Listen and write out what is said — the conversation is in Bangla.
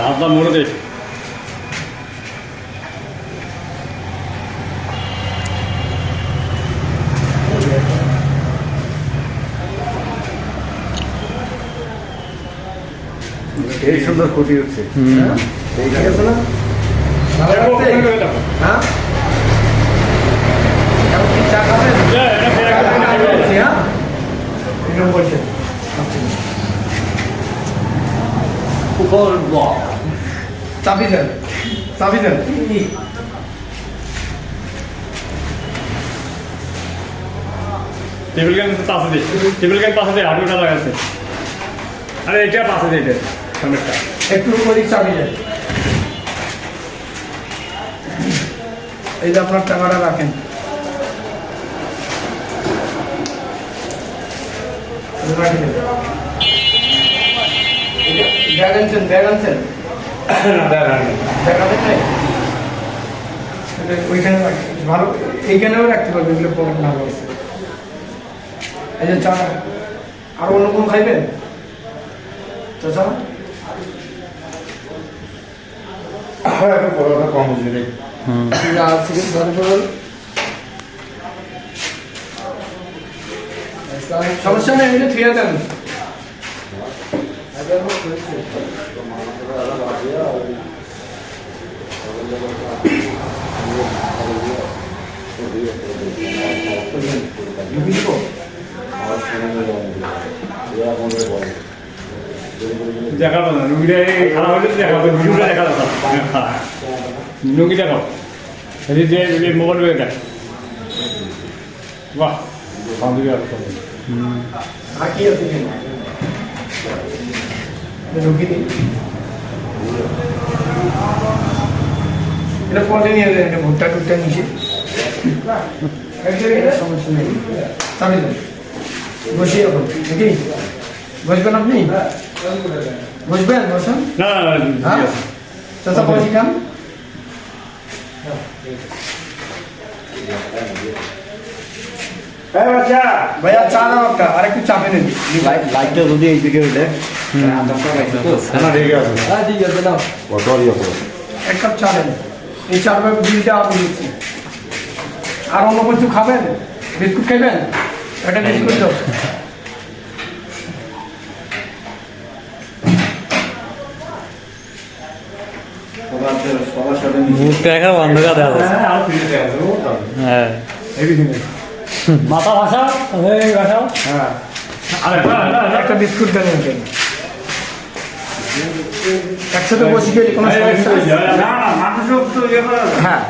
হাতটা মরে দেখ এই সুন্দর ক্ষতি হচ্ছে। ঠিক আছে না? হ্যাঁ, চা খাবেন? চাবি দেন, চাবি দেন। টেবিল গান পাশে দে, টেবিল গান পাশে দে, হাঁটুটা লাগাচ্ছে। আরে এটা পাশে দে, এটা সামনেরটা একটু ওদিক চাবি দেন। এই যে আপনার টাকাটা রাখেন। ব্যাগ আনছেন, ব্যাগ আনছেন? ওইখানে ভালো, এইখানেও রাখতে পারবে, এগুলো পকেট না বলছে। এই যে চা, আরো অন্য কোনো খাইবেন? চাচা কম বুঝলি সমস্যা নেই, এমনি থুয়ে দেন। দেখাবো না, রুগীটা খারাপ হলে দেখাবো, ভিডিওটা দেখা যাবে। রুগী দেখাও, যে মোবাইল হয়ে দেখ। বাহ, বান্ধবী আর কি আছে রুগী নেই, এটা পরে নিয়ে দেন, এটা ভুট্টা টুট্টা নিচে সমস্যা নেই। চাবি দেন, বসি এখন নাকি? বসবেন আপনি? বসবেন? বসেন। না হ্যাঁ চাচা বসি খান। ভাইয়া চা দাও একটা, আর একটু চাপে নেন। লাইটটা যদি এই দিকে উঠে এক কাপ চা দেন। এই চার বিলটা আমি দিচ্ছি। আর অন্য কিছু খাবেন? বিস্কুট খাইবেন? একটা বিস্কুট দাও। মুখটা এখন অন্ধকার দেখা যাচ্ছে। হ্যাঁ মাথা ভাষা ভাষাও। হ্যাঁ, একটা বিস্কুট দেন। একসাথে বসে গেলে কোনো সমস্যা? হ্যাঁ,